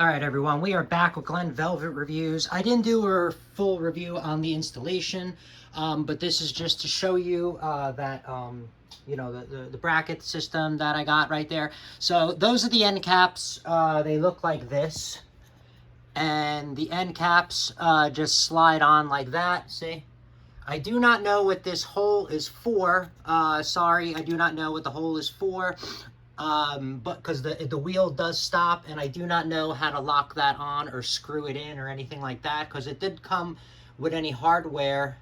All right, everyone, we are back with Glen Velvet Reviews. I didn't do a full review on the installation, but this is just to show you that, you know, the bracket system that I got right there. So those are the end caps. They look like this. And the end caps just slide on like that, see? I do not know what this hole is for. Sorry, I do not know what the hole is for. But because the wheel does stop, and I do not know how to lock that on or screw it in or anything like that, because it did come with any hardware,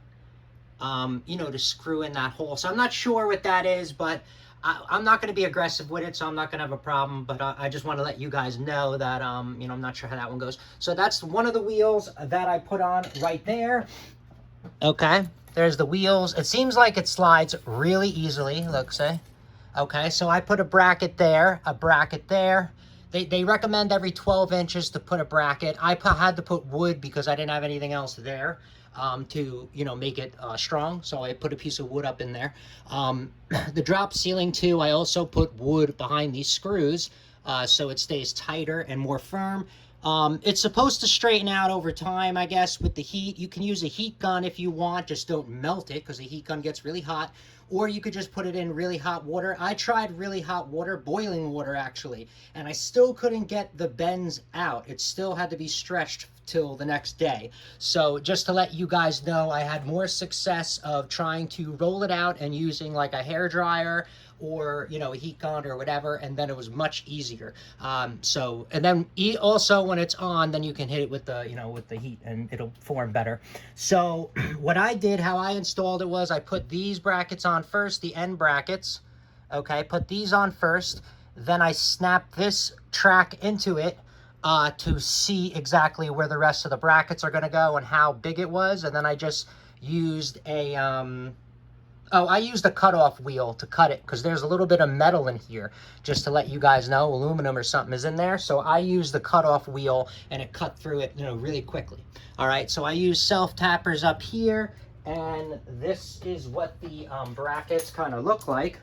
you know, to screw in that hole. So I'm not sure what that is, but I'm not going to be aggressive with it, so I'm not going to have a problem. But I just want to let you guys know that, you know, I'm not sure how that one goes. So that's one of the wheels that I put on right there. Okay, there's the wheels. It seems like it slides really easily. Look, see? Okay, so I put a bracket there, a bracket there. They recommend every 12 inches to put a bracket. I had to put wood because I didn't have anything else there to, you know, make it strong. So I put a piece of wood up in there. The drop ceiling too, I also put wood behind these screws so it stays tighter and more firm. It's supposed to straighten out over time, I guess, with the heat. You can use a heat gun if you want, just don't melt it because the heat gun gets really hot. Or you could just put it in really hot water. I tried really hot water, boiling water actually, and I still couldn't get the bends out. It still had to be stretched till the next day. So just to let you guys know, I had more success of trying to roll it out and using like a hair dryer or, you know, a heat gun or whatever, and then it was much easier. So, and then also when it's on, then you can hit it with the, you know, with the heat and it'll form better. So what I did, how I installed it was I put these brackets on first, the end brackets, okay, put these on first, then I snapped this track into it to see exactly where the rest of the brackets are gonna go and how big it was, and then I just used a, I used a cutoff wheel to cut it because there's a little bit of metal in here, just to let you guys know, aluminum or something is in there. So I used the cutoff wheel and it cut through it, you know, really quickly. All right, so I use self-tappers up here, and this is what the brackets kind of look like.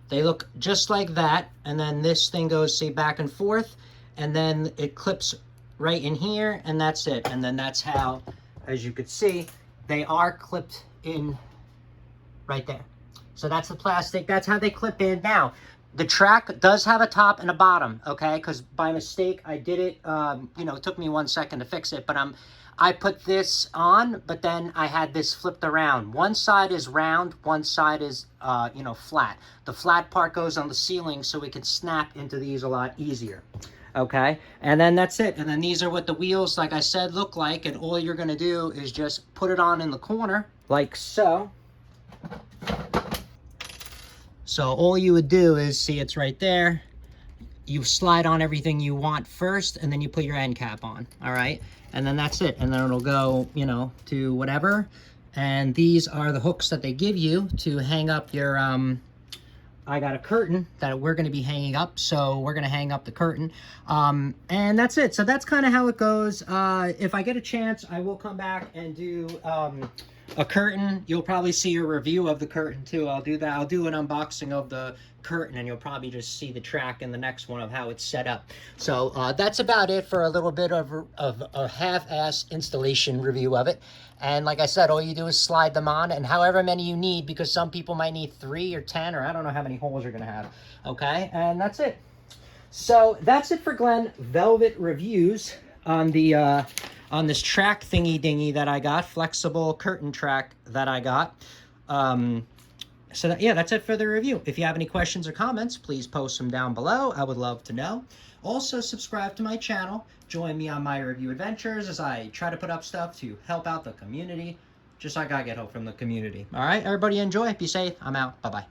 They look just like that, and then this thing goes, say, back and forth, and then it clips right in here, and that's it. And then that's how, as you could see, they are clipped in right there. So that's the plastic. That's how they clip in. Now, the track does have a top and a bottom, okay? Because by mistake, I did it, you know, it took me 1 second to fix it, but I put this on, but then I had this flipped around. One side is round, one side is, you know, flat. The flat part goes on the ceiling so we can snap into these a lot easier. Okay, and then that's it. And then these are what the wheels, like I said, look like. And all you're going to do is just put it on in the corner, like so. So all you would do is, see, it's right there. You slide on everything you want first, and then you put your end cap on, all right? And then that's it. And then it'll go, you know, to whatever. And these are the hooks that they give you to hang up your, I got a curtain that we're going to be hanging up, so we're going to hang up the curtain. And that's it. So that's kind of how it goes. If I get a chance, I will come back and do a curtain. You'll probably see a review of the curtain too. I'll do that. I'll do an unboxing of the curtain, and you'll probably just see the track in the next one of how it's set up. So that's about it for a little bit of a half-ass installation review of it. And like I said, all you do is slide them on, and however many you need, because some people might need 3 or 10, or I don't know how many holes you're gonna have. Okay, and that's it. So that's it for Glen Velvet Reviews on the on this track thingy dingy that I got, flexible curtain track that I got. So yeah, that's it for the review. If you have any questions or comments, please post them down below. I would love to know. Also, subscribe to my channel. Join me on my review adventures as I try to put up stuff to help out the community, just like I get help from the community. All right, everybody enjoy. Be safe. I'm out. Bye-bye.